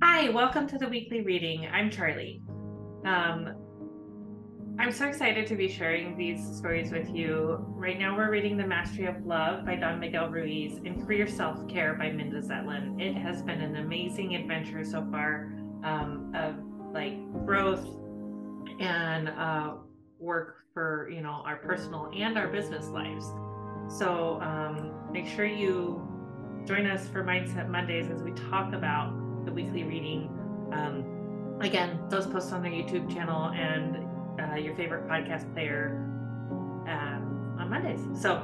Hi, welcome to the weekly reading. I'm Charlie. I'm so excited to be sharing these stories with you. Right now we're reading The Mastery of Love by Don Miguel Ruiz and Career Self-Care by Minda Zetlin. It has been an amazing adventure so far of growth and work for our personal and our business lives. So make sure you join us for Mindset Mondays as we talk about the weekly reading. Again, those posts on their YouTube channel and your favorite podcast player on Mondays. So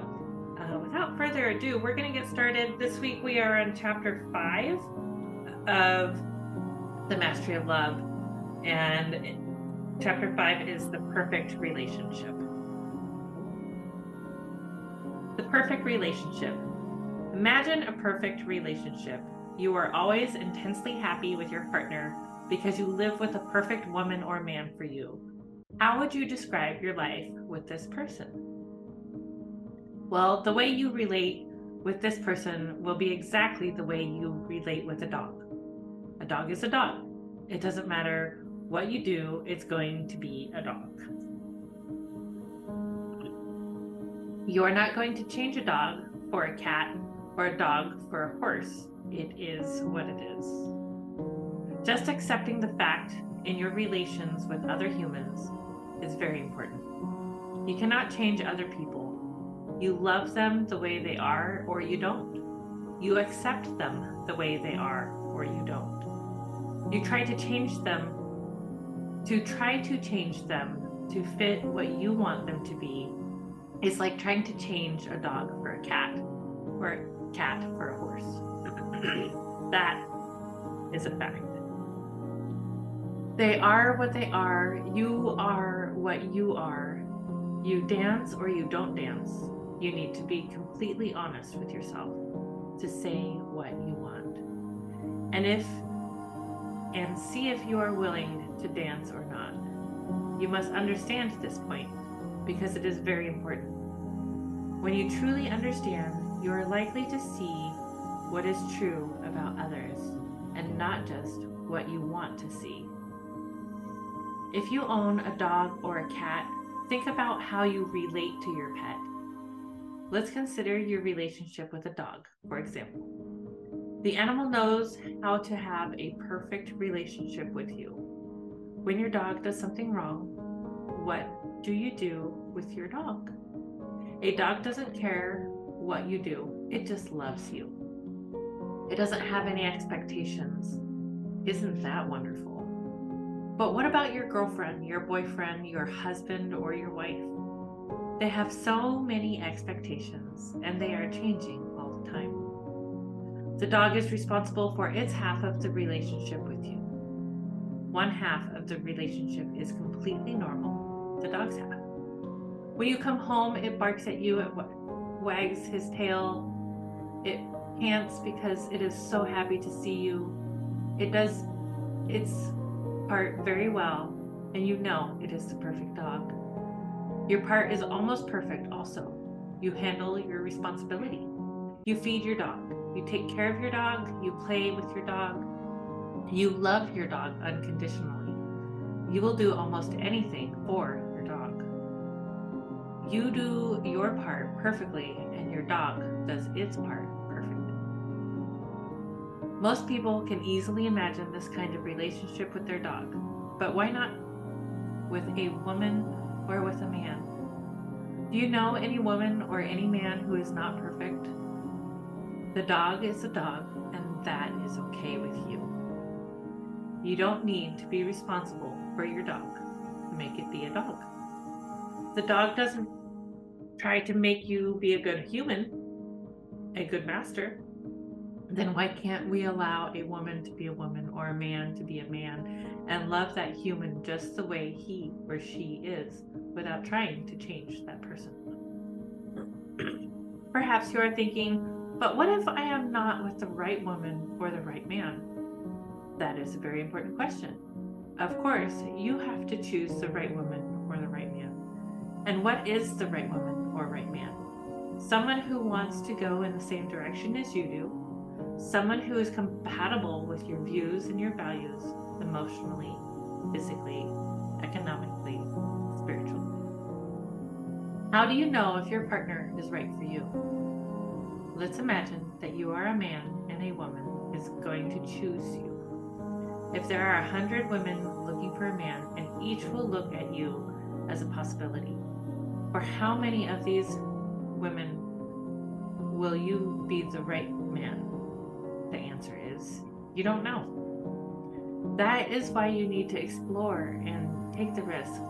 without further ado, we're going to get started. This week we are on chapter 5 of The Mastery of Love, and chapter 5 is the perfect relationship. The perfect relationship. Imagine a perfect relationship. You are always intensely happy with your partner because you live with a perfect woman or man for you. How would you describe your life with this person? Well, the way you relate with this person will be exactly the way you relate with a dog. A dog is a dog. It doesn't matter what you do, it's going to be a dog. You are not going to change a dog for a cat or a dog for a horse. It is what it is. Just accepting the fact in your relations with other humans is very important. You cannot change other people. You love them the way they are, or you don't. You accept them the way they are, or you don't. You try to change them to fit what you want them to be. It's like trying to change a dog for a cat, or a cat for a horse. That is a fact. They are what they are. You are what you are. You dance or you don't dance. You need to be completely honest with yourself to say what you want. And see if you are willing to dance or not. You must understand this point because it is very important. When you truly understand, you are likely to see what is true about others and not just what you want to see. If you own a dog or a cat, think about how you relate to your pet. Let's consider your relationship with a dog, for example. The animal knows how to have a perfect relationship with you. When your dog does something wrong, what do you do with your dog? A dog doesn't care what you do, it just loves you. It doesn't have any expectations. Isn't that wonderful? But what about your girlfriend, your boyfriend, your husband, or your wife? They have so many expectations, and they are changing all the time. The dog is responsible for its half of the relationship with you. One half of the relationship is completely normal, the dog's half. When you come home, it barks at you, it wags his tail, it pants because it is so happy to see you. It does its part very well, and you know it is the perfect dog. Your part is almost perfect also. You handle your responsibility. You feed your dog. You take care of your dog. You play with your dog. You love your dog unconditionally. You will do almost anything for your dog. You do your part perfectly, and your dog does its part perfectly. Most people can easily imagine this kind of relationship with their dog, but why not with a woman or with a man? Do you know any woman or any man who is not perfect? The dog is a dog, and that is okay with you. You don't need to be responsible for your dog to make it be a dog. The dog doesn't try to make you be a good human, a good master. Then why can't we allow a woman to be a woman or a man to be a man and love that human just the way he or she is without trying to change that person? Perhaps you are thinking, but what if I am not with the right woman or the right man? That is a very important question. Of course, you have to choose the right woman or the right man. And what is the right woman or right man? Someone who wants to go in the same direction as you do, someone who is compatible with your views and your values emotionally, physically, economically, spiritually. How do you know if your partner is right for you? Let's imagine that you are a man and a woman is going to choose you. If there are 100 women looking for a man and each will look at you as a possibility, for how many of these women will you be the right man? The answer is, you don't know. That is why you need to explore and take the risk.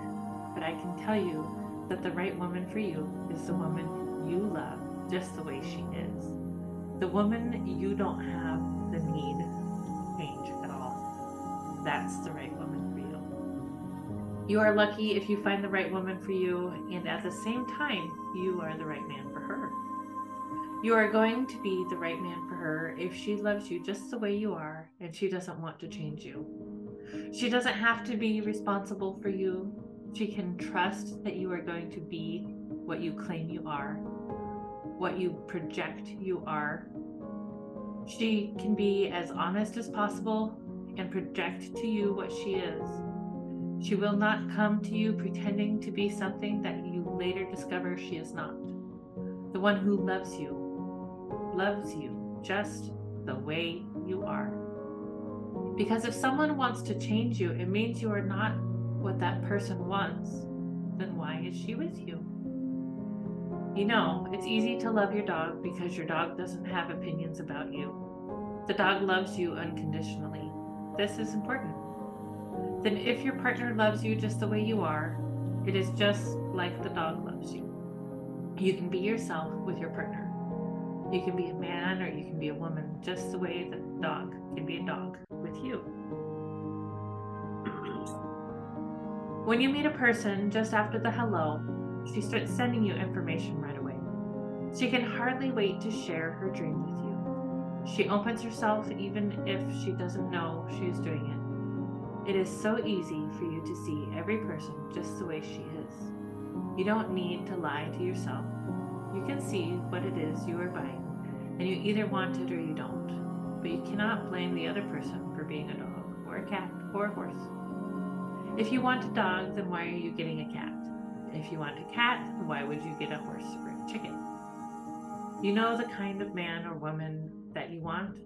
But I can tell you that the right woman for you is the woman you love just the way she is. The woman you don't have the need to change at all. That's the right woman for you. You are lucky if you find the right woman for you, and at the same time, you are the right man for her. You are going to be the right man for her if she loves you just the way you are and she doesn't want to change you. She doesn't have to be responsible for you. She can trust that you are going to be what you claim you are, what you project you are. She can be as honest as possible and project to you what she is. She will not come to you pretending to be something that you later discover she is not. The one who loves you just the way you are. Because if someone wants to change you, it means you are not what that person wants. Then why is she with you? You know, it's easy to love your dog because your dog doesn't have opinions about you. The dog loves you unconditionally. This is important. Then if your partner loves you just the way you are, it is just like the dog loves you. You can be yourself with your partner. You can be a man or you can be a woman just the way the dog can be a dog with you. When you meet a person just after the hello, she starts sending you information right away. She can hardly wait to share her dream with you. She opens herself even if she doesn't know she is doing it. It is so easy for you to see every person just the way she is. You don't need to lie to yourself. You can see what it is you are buying, and you either want it or you don't. But you cannot blame the other person for being a dog, or a cat, or a horse. If you want a dog, then why are you getting a cat? If you want a cat, why would you get a horse or a chicken? You know the kind of man or woman that you want?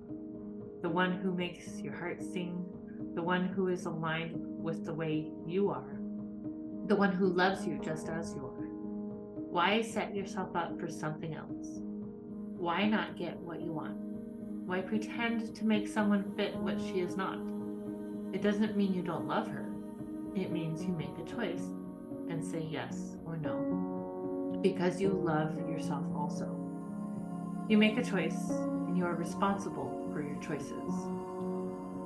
The one who makes your heart sing, the one who is aligned with the way you are, the one who loves you just as you are. Why set yourself up for something else? Why not get what you want? Why pretend to make someone fit what she is not? It doesn't mean you don't love her. It means you make a choice and say yes or no, because you love yourself also. You make a choice and you are responsible for your choices.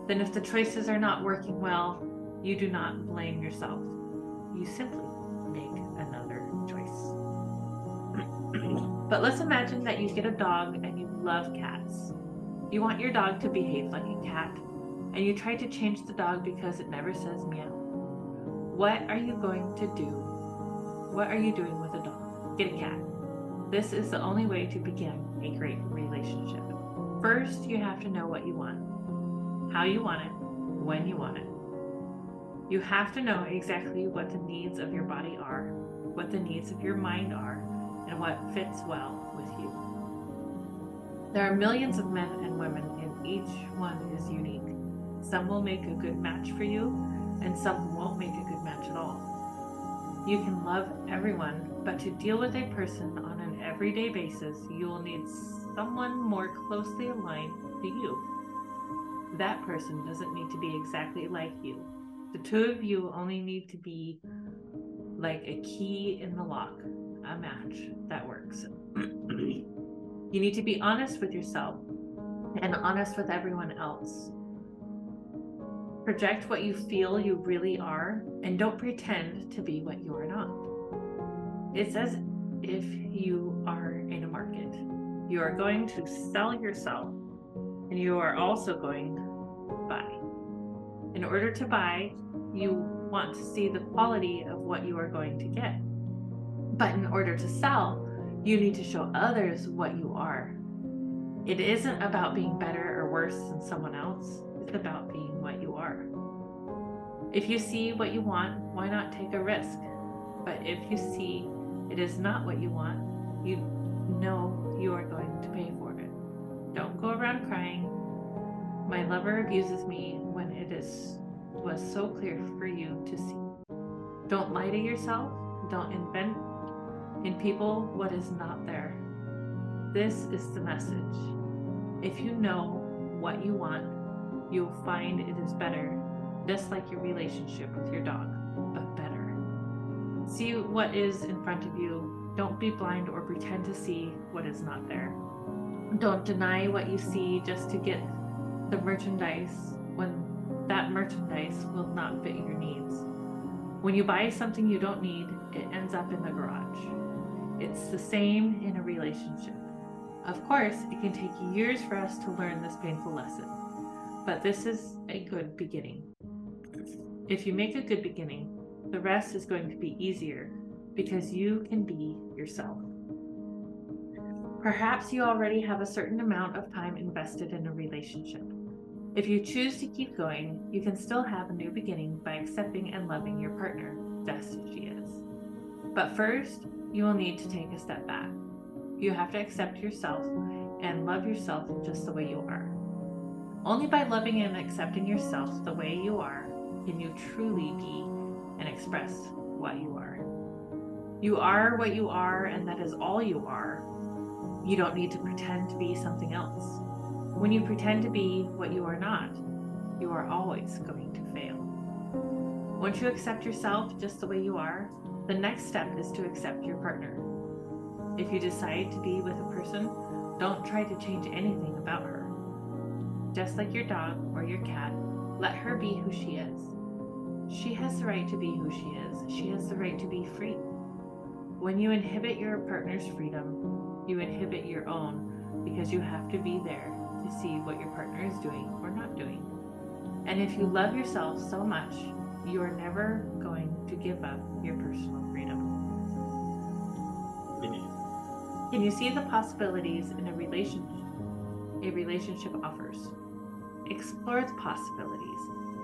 Then if the choices are not working well, you do not blame yourself. You simply make another choice. But let's imagine that you get a dog and you love cats. You want your dog to behave like a cat, and you try to change the dog because it never says meow. What are you going to do? What are you doing with a dog? Get a cat. This is the only way to begin a great relationship. First, you have to know what you want, how you want it, when you want it. You have to know exactly what the needs of your body are, what the needs of your mind are, and what fits well with you. There are millions of men and women, and each one is unique. Some will make a good match for you, and some won't make a good match at all. You can love everyone, but to deal with a person on an everyday basis, you will need someone more closely aligned to you. That person doesn't need to be exactly like you. The two of you only need to be like a key in the lock, a match that works. You need to be honest with yourself and honest with everyone else. Project what you feel you really are, and don't pretend to be what you are not. It's as if you are in a market. You are going to sell yourself, and you are also going to buy. In order to buy, you want to see the quality of what you are going to get. But in order to sell, you need to show others what you are. It isn't about being better worse than someone else. It's about being what you are. If you see what you want, why not take a risk? But if you see it is not what you want, you know you are going to pay for it. Don't go around crying, "My lover abuses me," when it was so clear for you to see. Don't lie to yourself. Don't invent in people what is not there. This is the message. If you know what you want, you'll find it is better, just like your relationship with your dog, but better. See what is in front of you. Don't be blind or pretend to see what is not there. Don't deny what you see just to get the merchandise when that merchandise will not fit your needs. When you buy something you don't need, it ends up in the garage. It's the same in a relationship. Of course, it can take years for us to learn this painful lesson, but this is a good beginning. If you make a good beginning, the rest is going to be easier because you can be yourself. Perhaps you already have a certain amount of time invested in a relationship. If you choose to keep going, you can still have a new beginning by accepting and loving your partner just as she is. But first, you will need to take a step back. You have to accept yourself and love yourself just the way you are. Only by loving and accepting yourself the way you are can you truly be and express what you are. You are what you are, and that is all you are. You don't need to pretend to be something else. When you pretend to be what you are not, you are always going to fail. Once you accept yourself just the way you are, the next step is to accept your partner. If you decide to be with a person, don't try to change anything about her. Just like your dog or your cat, let her be who she is. She has the right to be who she is. She has the right to be free. When you inhibit your partner's freedom, you inhibit your own because you have to be there to see what your partner is doing or not doing. And if you love yourself so much, you are never going to give up your personal freedom. Can you see the possibilities in a relationship offers? Explore the possibilities.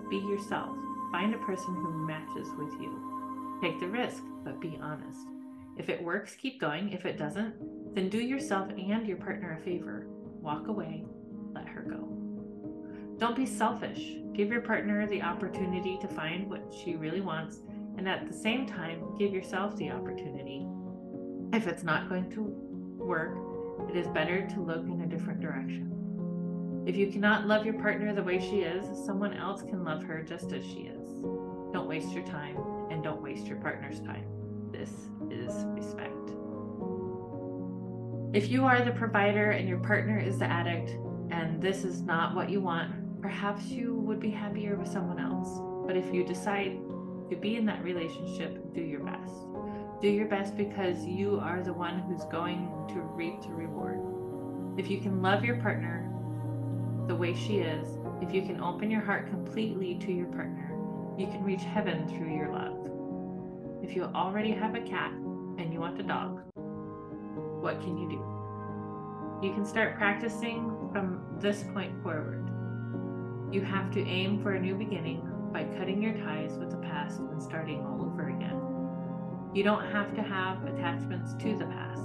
Be yourself. Find a person who matches with you. Take the risk, but be honest. If it works, keep going. If it doesn't, then do yourself and your partner a favor. Walk away. Let her go. Don't be selfish. Give your partner the opportunity to find what she really wants, and at the same time, give yourself the opportunity. If it's not going to work, it is better to look in a different direction. If you cannot love your partner the way she is, someone else can love her just as she is. Don't waste your time, and don't waste your partner's time. This is respect. If you are the provider and your partner is the addict, and this is not what you want, perhaps you would be happier with someone else. But if you decide to be in that relationship, do your best. Do your best because you are the one who's going to reap the reward. If you can love your partner the way she is, if you can open your heart completely to your partner, you can reach heaven through your love. If you already have a cat and you want a dog, what can you do? You can start practicing from this point forward. You have to aim for a new beginning by cutting your ties with the past and starting all over again. You don't have to have attachments to the past.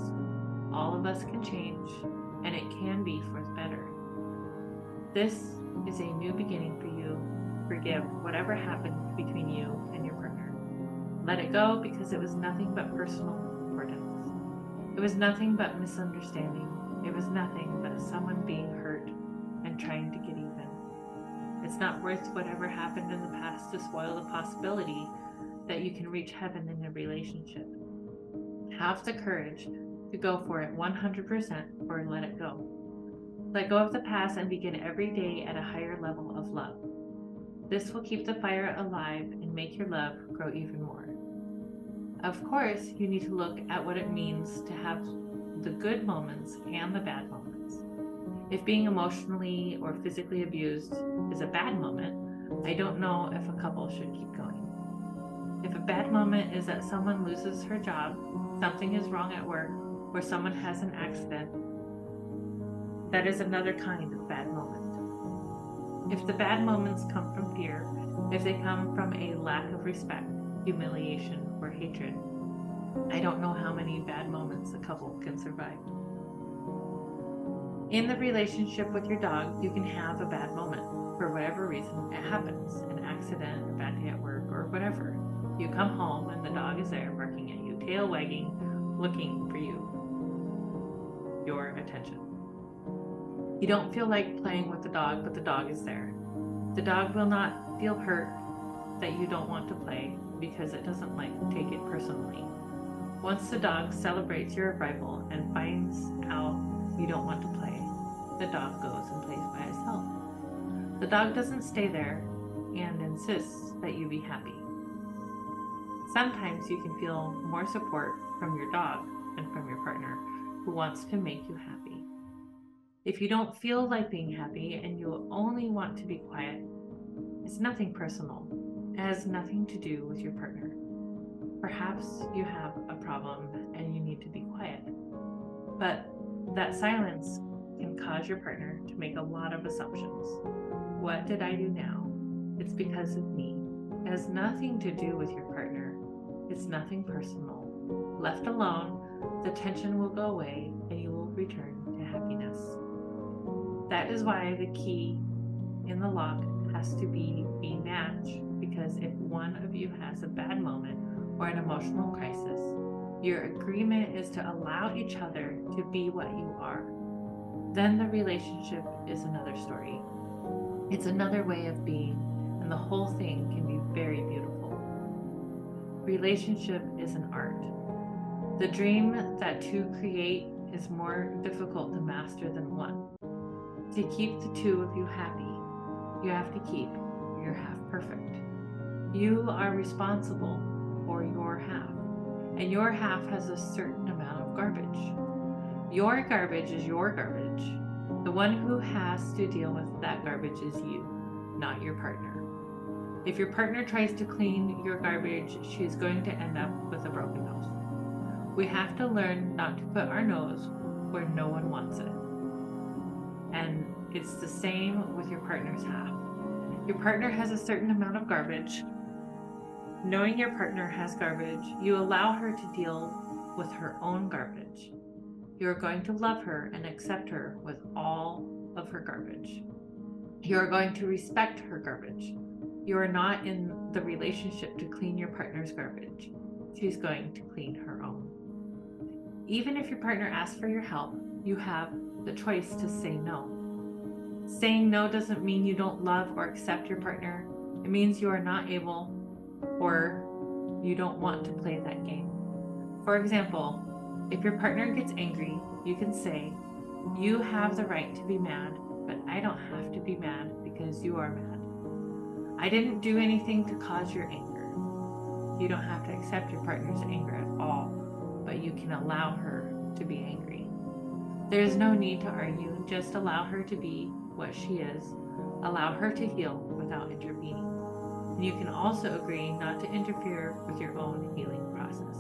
All of us can change, and it can be for the better. This is a new beginning for you. Forgive whatever happened between you and your partner. Let it go because it was nothing but personal importance. It was nothing but misunderstanding. It was nothing but someone being hurt and trying to get even. It's not worth whatever happened in the past to spoil the possibility that you can reach heaven in a relationship. Have the courage to go for it 100% or let it go. Let go of the past and begin every day at a higher level of love. This will keep the fire alive and make your love grow even more. Of course, you need to look at what it means to have the good moments and the bad moments. If being emotionally or physically abused is a bad moment, I don't know if a couple should keep going. If a bad moment is that someone loses her job, something is wrong at work, or someone has an accident, that is another kind of bad moment. If the bad moments come from fear, if they come from a lack of respect, humiliation, or hatred, I don't know how many bad moments a couple can survive. In the relationship with your dog, you can have a bad moment. For whatever reason, it happens. An accident, a bad day at work, or whatever. You come home and the dog is there barking at you, tail wagging, looking for you. Your attention. You don't feel like playing with the dog, but the dog is there. The dog will not feel hurt that you don't want to play because it doesn't take it personally. Once the dog celebrates your arrival and finds out you don't want to play, the dog goes and plays by itself. The dog doesn't stay there and insists that you be happy. Sometimes you can feel more support from your dog than from your partner who wants to make you happy. If you don't feel like being happy and you only want to be quiet, it's nothing personal. It has nothing to do with your partner. Perhaps you have a problem and you need to be quiet. But that silence can cause your partner to make a lot of assumptions. What did I do now? It's because of me. It has nothing to do with your partner. It's nothing personal. Left alone, the tension will go away and you will return to happiness. That is why the key in the lock has to be a match, because if one of you has a bad moment or an emotional crisis, your agreement is to allow each other to be what you are. Then the relationship is another story. It's another way of being, and the whole thing can be very beautiful. Relationship is an art. The dream that two create is more difficult to master than one. To keep the two of you happy, you have to keep your half perfect. You are responsible for your half, and your half has a certain amount of garbage. Your garbage is your garbage. The one who has to deal with that garbage is you, not your partner. If your partner tries to clean your garbage, she is going to end up with a broken nose. We have to learn not to put our nose where no one wants it. And it's the same with your partner's half. Your partner has a certain amount of garbage. Knowing your partner has garbage, you allow her to deal with her own garbage. You are going to love her and accept her with all of her garbage. You are going to respect her garbage. You are not in the relationship to clean your partner's garbage. She's going to clean her own. Even if your partner asks for your help, you have the choice to say no. Saying no doesn't mean you don't love or accept your partner. It means you are not able or you don't want to play that game. For example, if your partner gets angry, you can say, "You have the right to be mad, but I don't have to be mad because you are mad. I didn't do anything to cause your anger." You don't have to accept your partner's anger at all, but you can allow her to be angry. There is no need to argue, just allow her to be what she is. Allow her to heal without intervening. And you can also agree not to interfere with your own healing process.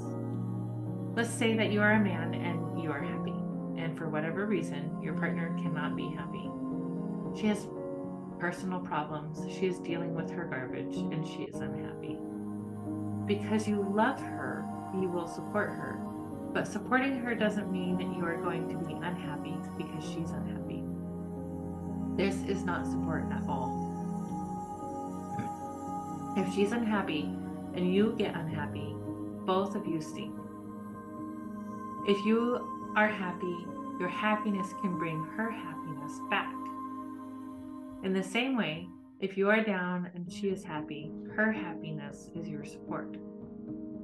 Let's say that you are a man and you are happy, and for whatever reason, your partner cannot be happy. She has personal problems, she is dealing with her garbage, and she is unhappy. Because you love her, you will support her. But supporting her doesn't mean that you are going to be unhappy because she's unhappy. This is not support at all. If she's unhappy and you get unhappy, both of you stink. If you are happy, your happiness can bring her happiness back. In the same way, if you are down and she is happy, her happiness is your support.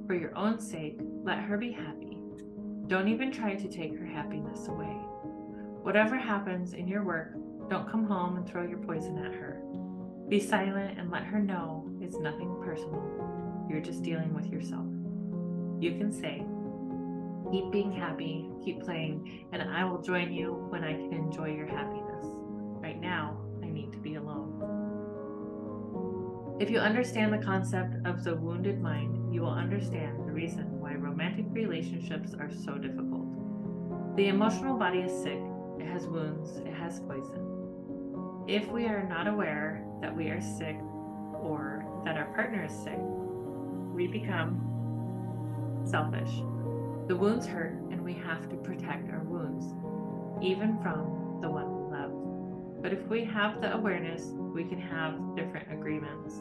For your own sake, let her be happy. Don't even try to take her happiness away. Whatever happens in your work, don't come home and throw your poison at her. Be silent and let her know it's nothing personal. You're just dealing with yourself. You can say, "Keep being happy, keep playing, and I will join you when I can enjoy your happiness. Right now, I need to be alone." If you understand the concept of the wounded mind, you will understand the reason why romantic relationships are so difficult. The emotional body is sick, it has wounds, it has poison. If we are not aware that we are sick or that our partner is sick, we become selfish. The wounds hurt, and we have to protect our wounds, even from the one we love. But if we have the awareness, we can have different agreements.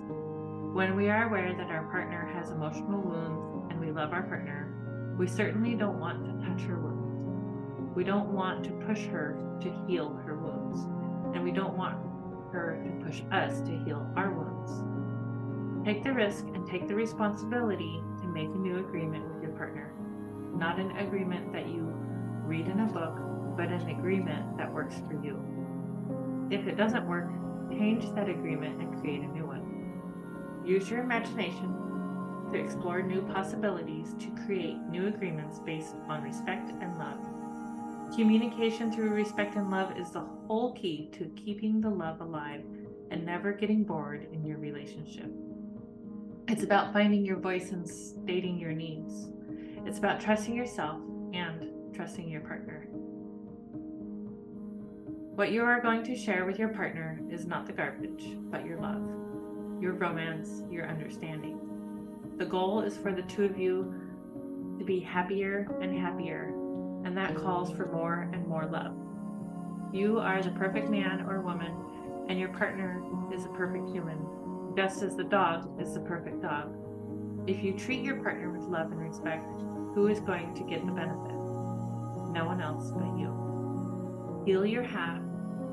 When we are aware that our partner has emotional wounds and we love our partner, we certainly don't want to touch her wounds. We don't want to push her to heal her wounds, and we don't want her to push us to heal our wounds. Take the risk and take the responsibility to make a new agreement with your partner. Not an agreement that you read in a book, but an agreement that works for you. If it doesn't work, change that agreement and create a new one. Use your imagination to explore new possibilities to create new agreements based on respect and love. Communication through respect and love is the whole key to keeping the love alive and never getting bored in your relationship. It's about finding your voice and stating your needs. It's about trusting yourself and trusting your partner. What you are going to share with your partner is not the garbage, but your love, your romance, your understanding. The goal is for the two of you to be happier and happier, and that calls for more and more love. You are the perfect man or woman, and your partner is a perfect human, just as the dog is the perfect dog. If you treat your partner with love and respect, who is going to get the benefit? No one else but you. Heal your half,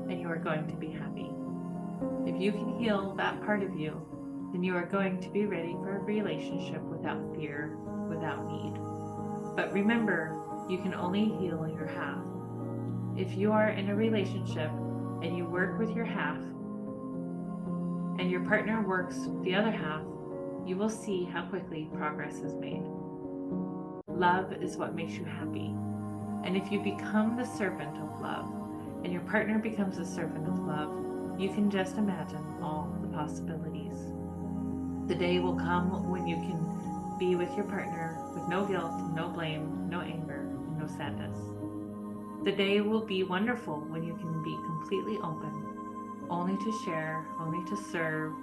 and you are going to be happy. If you can heal that part of you, then you are going to be ready for a relationship without fear, without need. But remember, you can only heal your half. If you are in a relationship and you work with your half, and your partner works with the other half, you will see how quickly progress is made. Love is what makes you happy. And if you become the servant of love, and your partner becomes a servant of love, you can just imagine all the possibilities. The day will come when you can be with your partner with no guilt, no blame, no anger, and no sadness. The day will be wonderful when you can be completely open, only to share, only to serve,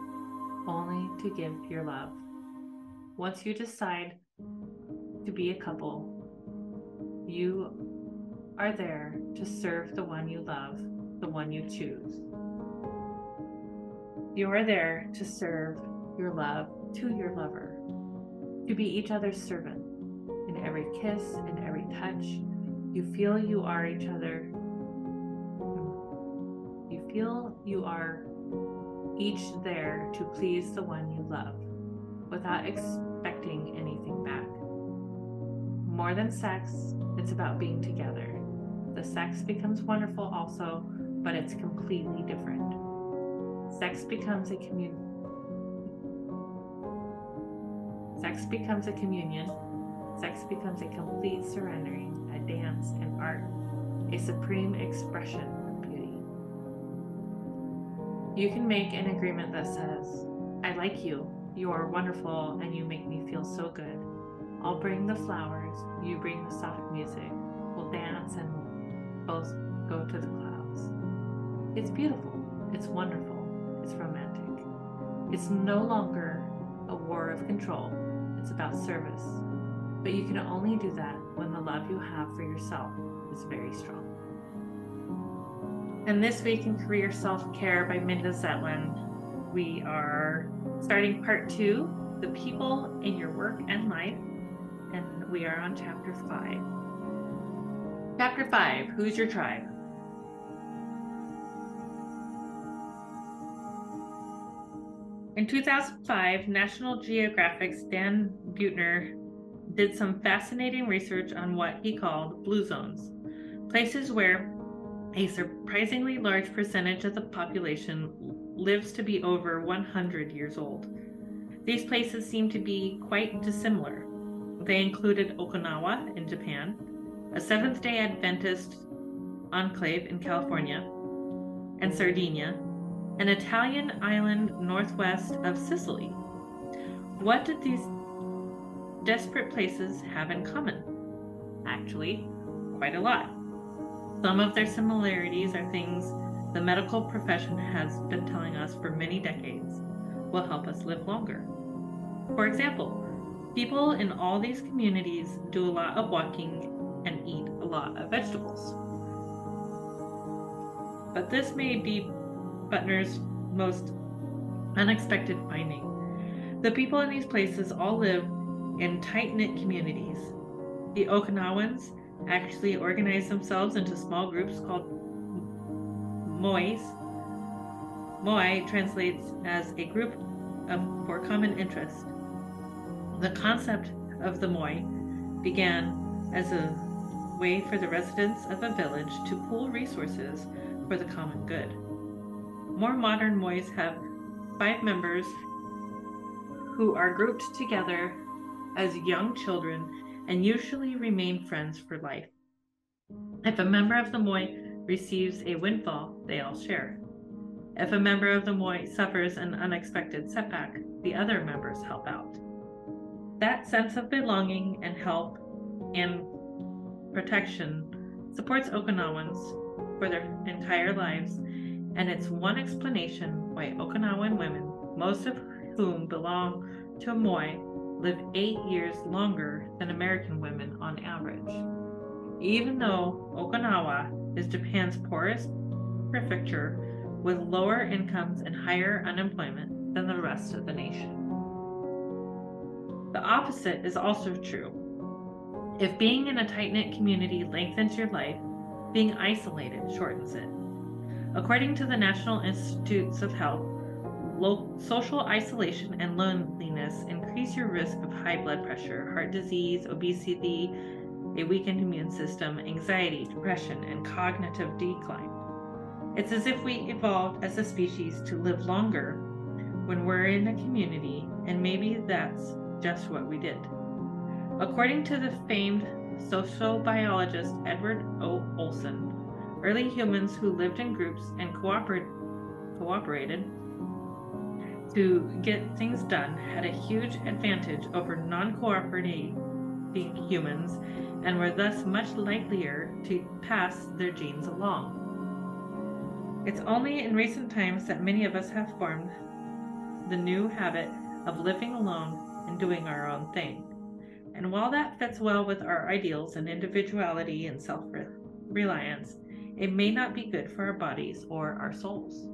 only to give your love. Once you decide to be a couple, you are there to serve the one you love, the one you choose. You are there to serve your love to your lover, to be each other's servant. In every kiss, in every touch, you feel you are each other. You feel you are each there to please the one you love, without expecting anything back. More than sex, it's about being together. The sex becomes wonderful also, but it's completely different. Sex becomes a communion. Sex becomes a communion. Sex becomes a complete surrendering, a dance, an art, a supreme expression of beauty. You can make an agreement that says, I like you, you are wonderful, and you make me feel so good. I'll bring the flowers, you bring the soft music, we'll dance and both go to the clouds. It's beautiful, it's wonderful, it's romantic. It's no longer a war of control, it's about service. But you can only do that when the love you have for yourself is very strong. And this week in Career Self-Care by Minda Zetlin, we are starting part 2, the people in your work and life, and we are on chapter 5. Chapter 5, who's your tribe? In 2005, National Geographic's Dan Buettner did some fascinating research on what he called blue zones, places where a surprisingly large percentage of the population lives to be over 100 years old. These places seem to be quite dissimilar. They included Okinawa in Japan, a Seventh-day Adventist enclave in California, and Sardinia, an Italian island northwest of Sicily. What did these desperate places have in common? Actually, quite a lot. Some of their similarities are things the medical profession has been telling us for many decades will help us live longer. For example, people in all these communities do a lot of walking and eat a lot of vegetables. But this may be Butner's most unexpected finding. The people in these places all live in tight-knit communities. The Okinawans actually organize themselves into small groups called mois. Moi translates as a group for common interest. The concept of the moi began as a way for the residents of a village to pool resources for the common good. More modern mois have 5 members who are grouped together as young children and usually remain friends for life. If a member of the moi receives a windfall, they all share. If a member of the moi suffers an unexpected setback, the other members help out. That sense of belonging and help and protection supports Okinawans for their entire lives, and it's one explanation why Okinawan women, most of whom belong to a moi, live 8 years longer than American women on average. Even though Okinawa is Japan's poorest prefecture with lower incomes and higher unemployment than the rest of the nation. The opposite is also true. If being in a tight-knit community lengthens your life, being isolated shortens it. According to the National Institutes of Health, social isolation and loneliness increase your risk of high blood pressure, heart disease, obesity, a weakened immune system, anxiety, depression, and cognitive decline. It's as if we evolved as a species to live longer when we're in a community, and maybe that's just what we did. According to the famed sociobiologist Edward O. Olson, early humans who lived in groups and cooperated to get things done had a huge advantage over non-cooperating humans and were thus much likelier to pass their genes along. It's only in recent times that many of us have formed the new habit of living alone and doing our own thing. And while that fits well with our ideals and individuality and self-reliance, it may not be good for our bodies or our souls.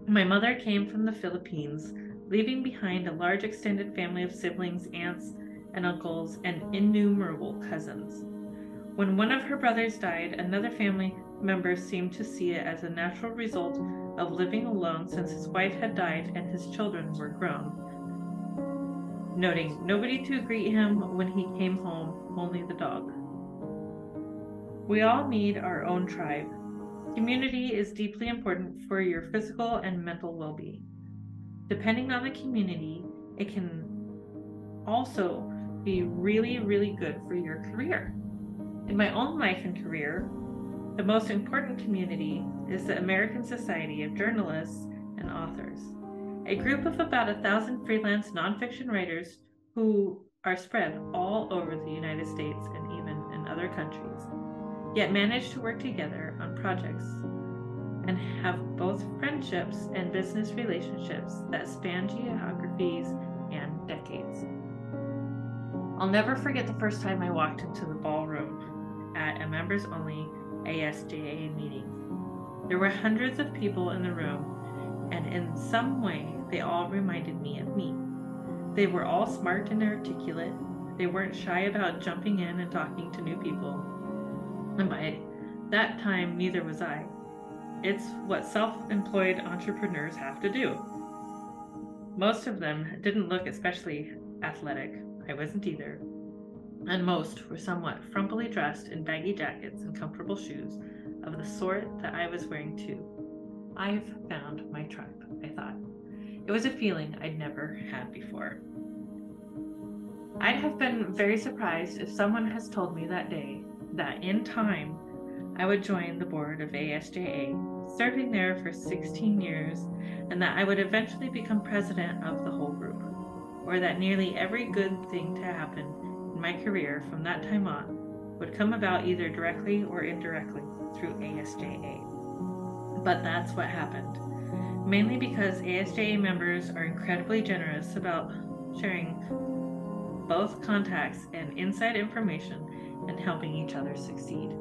My mother came from the Philippines, leaving behind a large extended family of siblings, aunts, and uncles, and innumerable cousins. When one of her brothers died, another family member seemed to see it as a natural result of living alone since his wife had died and his children were grown, noting nobody to greet him when he came home, only the dog. We all need our own tribe. Community is deeply important for your physical and mental well-being. Depending on the community, it can also be really, really good for your career. In my own life and career, the most important community is the American Society of Journalists and Authors, a group of about 1,000 freelance nonfiction writers who are spread all over the United States and even in other countries, yet manage to work together on projects and have both friendships and business relationships that span geographies and decades. I'll never forget the first time I walked into the ballroom at a members-only ASJA meeting. There were hundreds of people in the room, and in some way, they all reminded me of me. They were all smart and articulate. They weren't shy about jumping in and talking to new people. And by that time, neither was I. It's what self-employed entrepreneurs have to do. Most of them didn't look especially athletic. I wasn't either. And most were somewhat frumpily dressed in baggy jackets and comfortable shoes of the sort that I was wearing too. I've found my tribe, I thought. It was a feeling I'd never had before. I'd have been very surprised if someone has told me that day that in time I would join the board of ASJA, serving there for 16 years, and that I would eventually become president of the whole group, or that nearly every good thing to happen in my career from that time on would come about either directly or indirectly through ASJA. But that's what happened, mainly because ASJA members are incredibly generous about sharing both contacts and inside information and helping each other succeed.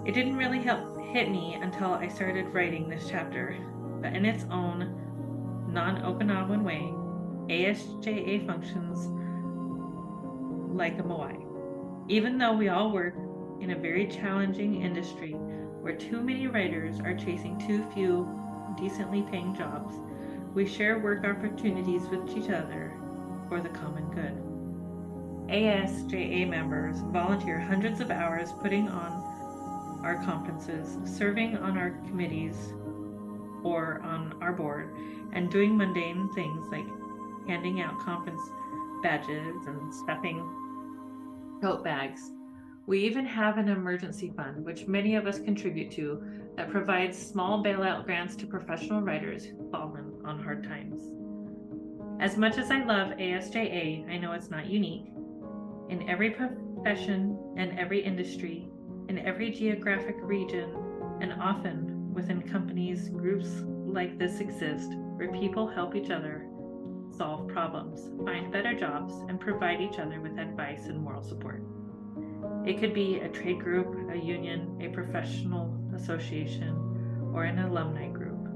It didn't really hit me until I started writing this chapter, but in its own non-Okinawan way, ASJA functions like a moai. Even though we all work in a very challenging industry where too many writers are chasing too few decently paying jobs, we share work opportunities with each other for the common good. ASJA members volunteer hundreds of hours putting on our conferences, serving on our committees or on our board, and doing mundane things like handing out conference badges and stuffing tote bags. We even have an emergency fund, which many of us contribute to, that provides small bailout grants to professional writers who've fallen on hard times. As much as I love ASJA, I know it's not unique. In every profession and every industry, in every geographic region, and often within companies, groups like this exist where people help each other solve problems, find better jobs, and provide each other with advice and moral support. It could be a trade group, a union, a professional association, or an alumni group.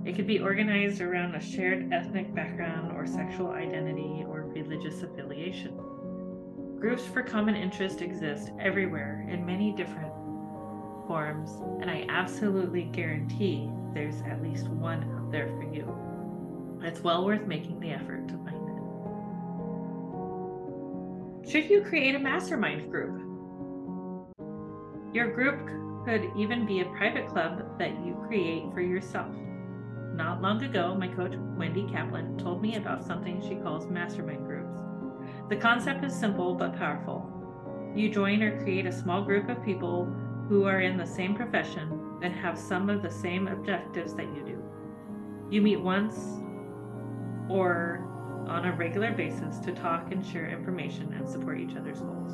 It could be organized around a shared ethnic background or sexual identity or religious affiliation. Groups for common interest exist everywhere in many different forms, and I absolutely guarantee there's at least one out there for you. It's well worth making the effort to find it. Should you create a mastermind group? Your group could even be a private club that you create for yourself. Not long ago, my coach, Wendy Kaplan, told me about something she calls mastermind groups. The concept is simple but powerful. You join or create a small group of people who are in the same profession and have some of the same objectives that you do. You meet once or on a regular basis to talk and share information and support each other's goals.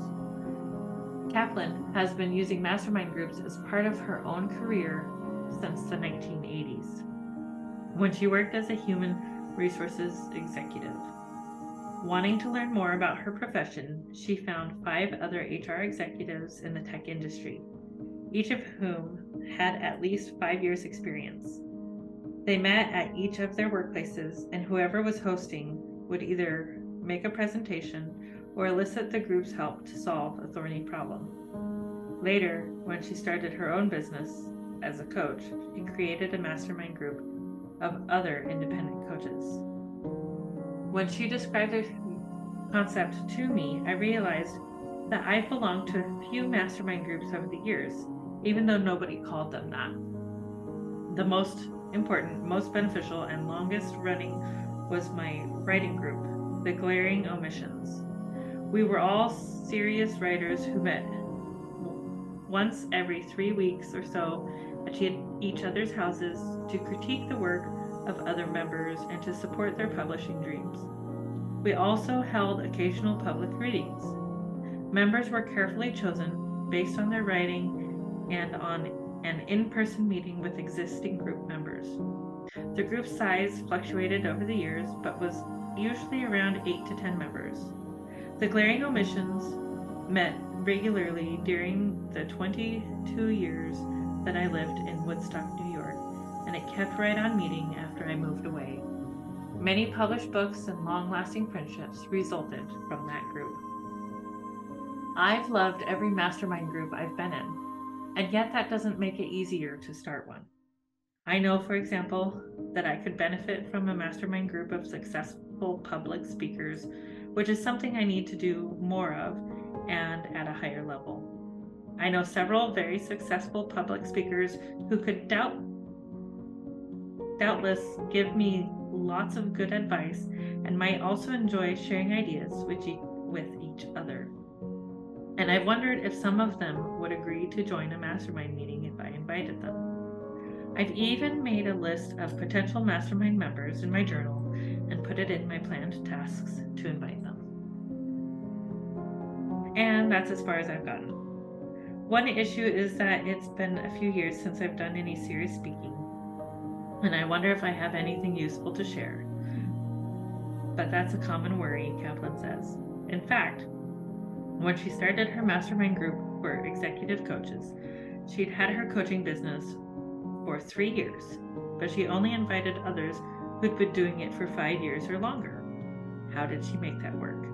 Kaplan has been using mastermind groups as part of her own career since the 1980s, when she worked as a human resources executive. Wanting to learn more about her profession, she found 5 other HR executives in the tech industry, each of whom had at least 5 years' experience. They met at each of their workplaces, and whoever was hosting would either make a presentation or elicit the group's help to solve a thorny problem. Later, when she started her own business as a coach, she created a mastermind group of other independent coaches. When she described the concept to me, I realized that I've belonged to a few mastermind groups over the years, even though nobody called them that. The most important, most beneficial, and longest running was my writing group, The Glaring Omissions. We were all serious writers who met once every 3 weeks or so at each other's houses to critique the work of other members and to support their publishing dreams. We also held occasional public readings. Members were carefully chosen based on their writing and on an in-person meeting with existing group members. The group size fluctuated over the years, but was usually around 8 to 10 members. The Glaring Omissions met regularly during the 22 years that I lived in Woodstock, New York, and it kept right on meeting after I moved away. Many published books and long-lasting friendships resulted from that group. I've loved every mastermind group I've been in, and yet that doesn't make it easier to start one. I know, for example, that I could benefit from a mastermind group of successful public speakers, which is something I need to do more of and at a higher level. I know several very successful public speakers who could doubtless give me lots of good advice and might also enjoy sharing ideas with each other. And I've wondered if some of them would agree to join a mastermind meeting if I invited them. I've even made a list of potential mastermind members in my journal and put it in my planned tasks to invite them. And that's as far as I've gotten. One issue is that it's been a few years since I've done any serious speaking, and I wonder if I have anything useful to share. But that's a common worry, Kaplan says. In fact, when she started her mastermind group for executive coaches, she'd had her coaching business for 3 years, but she only invited others who'd been doing it for 5 years or longer. How did she make that work?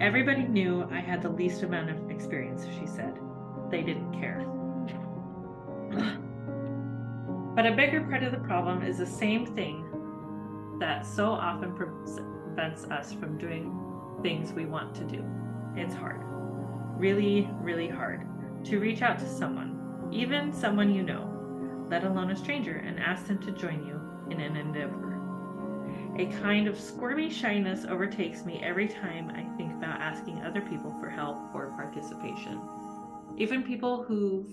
Everybody knew I had the least amount of experience, she said. They didn't care. But a bigger part of the problem is the same thing that so often prevents us from doing things we want to do. It's hard. Really, really hard to reach out to someone, even someone you know, let alone a stranger, and ask them to join you in an endeavor. A kind of squirmy shyness overtakes me every time I think about asking other people for help or participation. Even people who've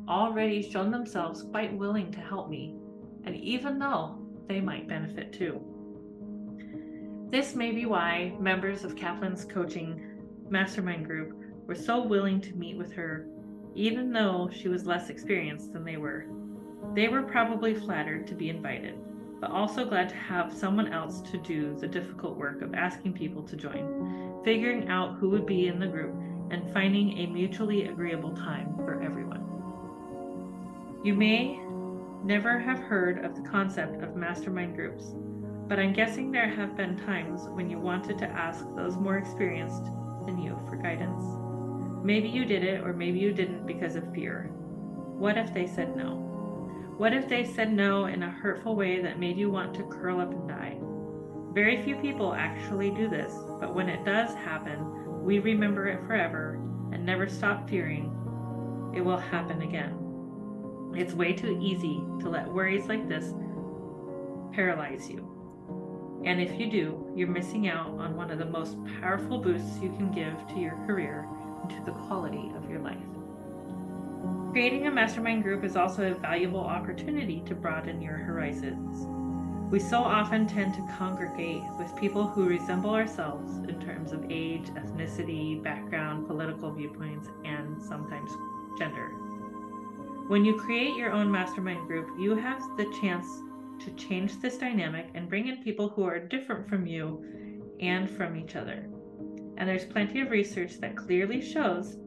already shown themselves quite willing to help me, and even though they might benefit too. This may be why members of Kaplan's coaching mastermind group were so willing to meet with her, even though she was less experienced than they were. They were probably flattered to be invited, but also glad to have someone else to do the difficult work of asking people to join, figuring out who would be in the group, and finding a mutually agreeable time for everyone. You may never have heard of the concept of mastermind groups, but I'm guessing there have been times when you wanted to ask those more experienced than you for guidance. Maybe you did it, or maybe you didn't because of fear. What if they said no? What if they said no in a hurtful way that made you want to curl up and die? Very few people actually do this, but when it does happen, we remember it forever and never stop fearing it will happen again. It's way too easy to let worries like this paralyze you. And if you do, you're missing out on one of the most powerful boosts you can give to your career and to the quality of your life. Creating a mastermind group is also a valuable opportunity to broaden your horizons. We so often tend to congregate with people who resemble ourselves in terms of age, ethnicity, background, political viewpoints, and sometimes gender. When you create your own mastermind group, you have the chance to change this dynamic and bring in people who are different from you and from each other. And there's plenty of research that clearly shows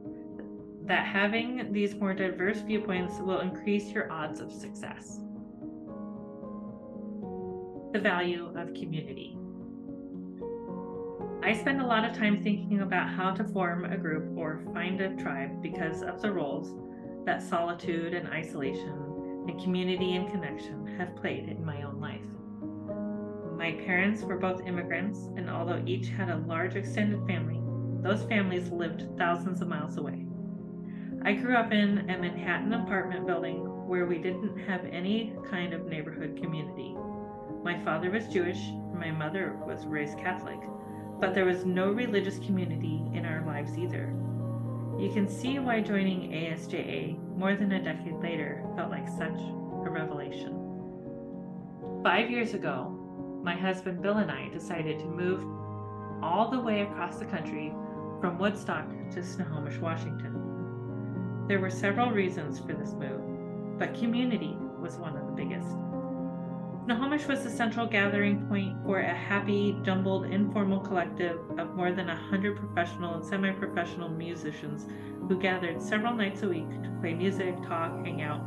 that having these more diverse viewpoints will increase your odds of success. The value of community. I spend a lot of time thinking about how to form a group or find a tribe because of the roles that solitude and isolation and community and connection have played in my own life. My parents were both immigrants, and although each had a large extended family, those families lived thousands of miles away. I grew up in a Manhattan apartment building where we didn't have any kind of neighborhood community. My father was Jewish, and my mother was raised Catholic, but there was no religious community in our lives either. You can see why joining ASJA more than a decade later felt like such a revelation. 5 years ago, my husband Bill and I decided to move all the way across the country from Woodstock to Snohomish, Washington. There were several reasons for this move, but community was one of the biggest. Snohomish was the central gathering point for a happy, jumbled, informal collective of more than 100 professional and semi-professional musicians who gathered several nights a week to play music, talk, hang out,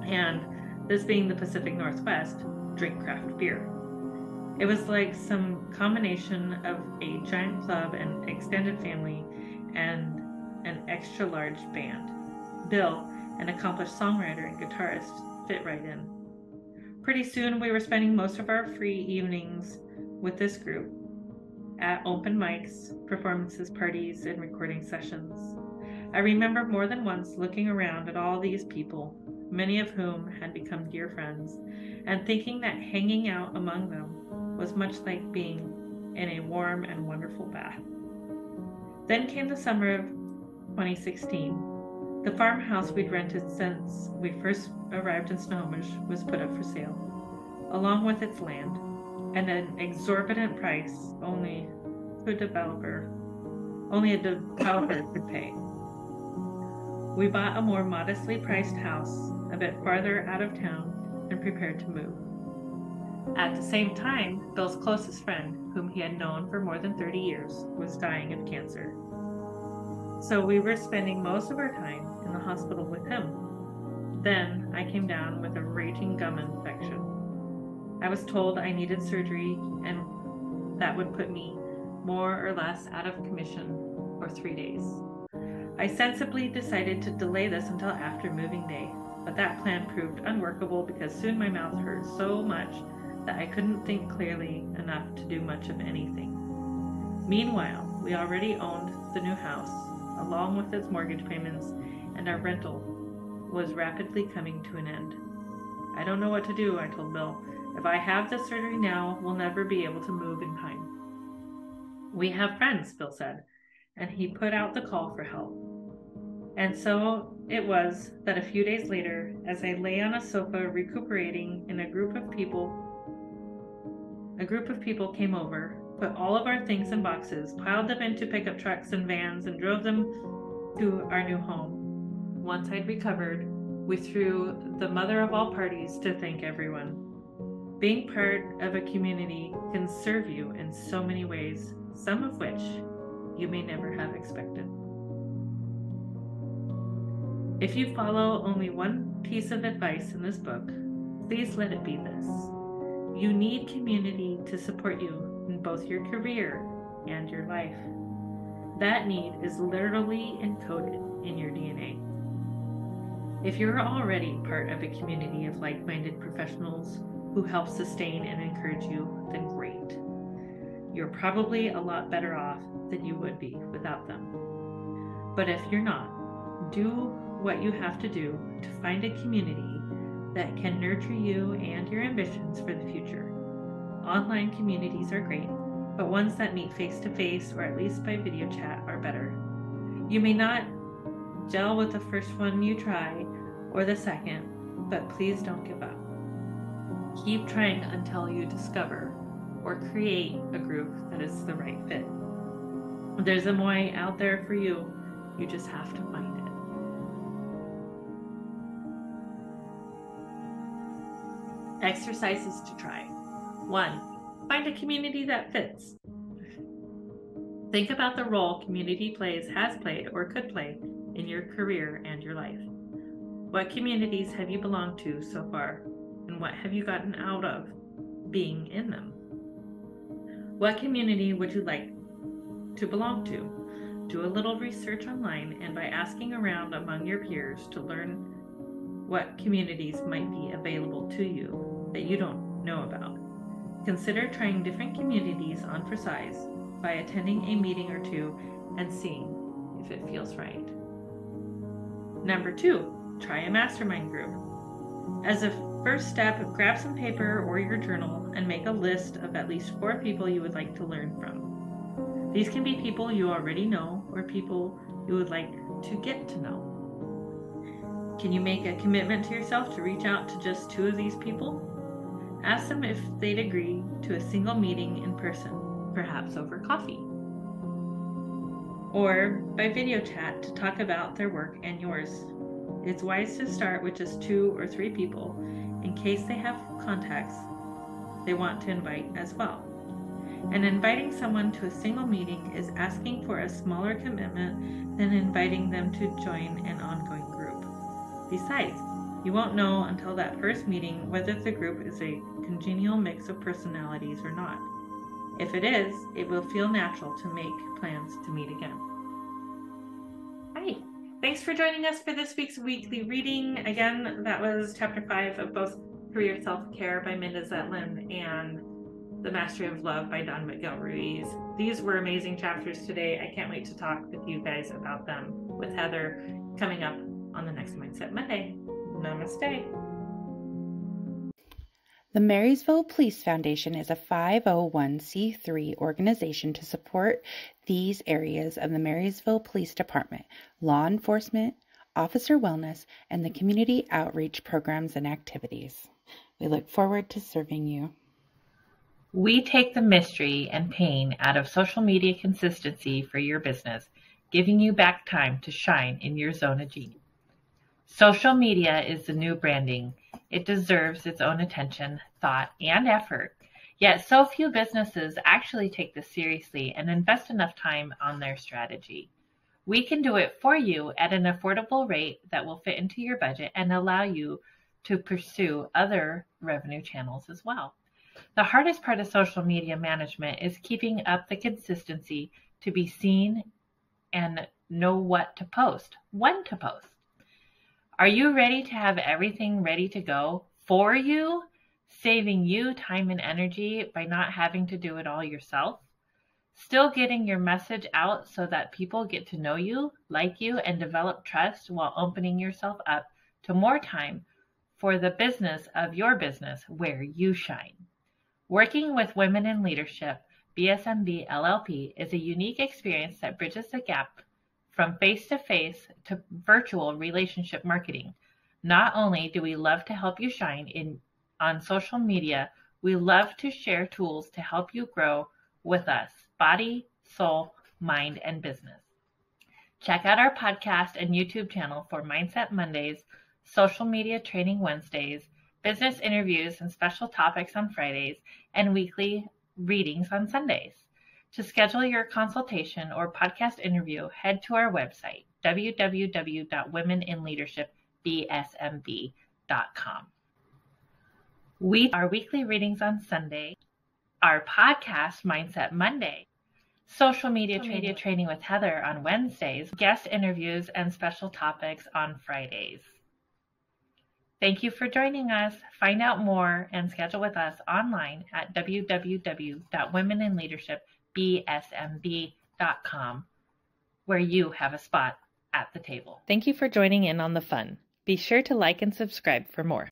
and, this being the Pacific Northwest, drink craft beer. It was like some combination of a giant club and extended family and an extra-large band. Bill, an accomplished songwriter and guitarist, fit right in. Pretty soon, we were spending most of our free evenings with this group at open mics, performances, parties, and recording sessions. I remember more than once looking around at all these people, many of whom had become dear friends, and thinking that hanging out among them was much like being in a warm and wonderful bath. Then came the summer of 2016. The farmhouse we'd rented since we first arrived in Snohomish was put up for sale, along with its land, and an exorbitant price only to a developer only a developer could pay. We bought a more modestly priced house a bit farther out of town and prepared to move. At the same time, Bill's closest friend, whom he had known for more than 30 years, was dying of cancer. So we were spending most of our time in the hospital with him. Then I came down with a raging gum infection. I was told I needed surgery and that would put me more or less out of commission for 3 days. I sensibly decided to delay this until after moving day, but that plan proved unworkable because soon my mouth hurt so much that I couldn't think clearly enough to do much of anything. Meanwhile, we already owned the new house, along with its mortgage payments, and our rental was rapidly coming to an end. I don't know what to do, I told Bill. If I have the surgery now, we'll never be able to move in time. We have friends, Bill said, and he put out the call for help. And so it was that a few days later, as I lay on a sofa recuperating, a group of people came over, put all of our things in boxes, piled them into pickup trucks and vans, and drove them to our new home. Once I'd recovered, we threw the mother of all parties to thank everyone. Being part of a community can serve you in so many ways, some of which you may never have expected. If you follow only one piece of advice in this book, please let it be this. You need community to support you in both your career and your life. That need is literally encoded in your DNA. If you're already part of a community of like-minded professionals who help sustain and encourage you, then great. You're probably a lot better off than you would be without them. But if you're not, do what you have to do to find a community that can nurture you and your ambitions for the future. Online communities are great, but ones that meet face-to-face or at least by video chat are better. You may not gel with the first one you try or the second, but please don't give up. Keep trying until you discover or create a group that is the right fit. There's a Moai out there for you. You just have to find it. Exercises to try. 1. Find a community that fits. Think about the role community has played, or could play in your career and your life. What communities have you belonged to so far, and what have you gotten out of being in them? What community would you like to belong to? Do a little research online and by asking around among your peers to learn what communities might be available to you that you don't know about. Consider trying different communities on for size by attending a meeting or two and seeing if it feels right. Number 2, try a mastermind group. As a first step, grab some paper or your journal and make a list of at least 4 people you would like to learn from. These can be people you already know or people you would like to get to know. Can you make a commitment to yourself to reach out to just 2 of these people? Ask them if they'd agree to a single meeting in person, perhaps over coffee, or by video chat to talk about their work and yours. It's wise to start with just 2 or 3 people in case they have contacts they want to invite as well. And inviting someone to a single meeting is asking for a smaller commitment than inviting them to join an ongoing group. Besides, you won't know until that first meeting whether the group is a congenial mix of personalities or not. If it is, it will feel natural to make plans to meet again. Hi, thanks for joining us for this week's weekly reading. Again, that was chapter 5 of both Career Self-Care by Minda Zetlin and The Mastery of Love by Don Miguel Ruiz. These were amazing chapters today. I can't wait to talk with you guys about them with Heather coming up on the next Mindset Monday. Namaste. The Marysville Police Foundation is a 501c3 organization to support these areas of the Marysville Police Department, law enforcement, officer wellness, and the community outreach programs and activities. We look forward to serving you. We take the mystery and pain out of social media consistency for your business, giving you back time to shine in your zone of genius. Social media is the new branding. It deserves its own attention, thought, and effort. Yet so few businesses actually take this seriously and invest enough time on their strategy. We can do it for you at an affordable rate that will fit into your budget and allow you to pursue other revenue channels as well. The hardest part of social media management is keeping up the consistency to be seen and know what to post, when to post. Are you ready to have everything ready to go for you, saving you time and energy by not having to do it all yourself? Still getting your message out so that people get to know you, like you, and develop trust while opening yourself up to more time for the business of your business where you shine. Working with Women in Leadership, BSMB LLP, is a unique experience that bridges the gap from face-to-face to virtual relationship marketing. Not only do we love to help you shine on social media, we love to share tools to help you grow with us, body, soul, mind, and business. Check out our podcast and YouTube channel for Mindset Mondays, Social Media Training Wednesdays, business interviews and special topics on Fridays, and weekly readings on Sundays. To schedule your consultation or podcast interview, head to our website, www.womeninleadershipbsmb.com. Our weekly readings on Sunday, our podcast, Mindset Monday, social media training with Heather on Wednesdays, guest interviews, and special topics on Fridays. Thank you for joining us. Find out more and schedule with us online at www.womeninleadershipbsmb.com, where you have a spot at the table. Thank you for joining in on the fun. Be sure to like and subscribe for more.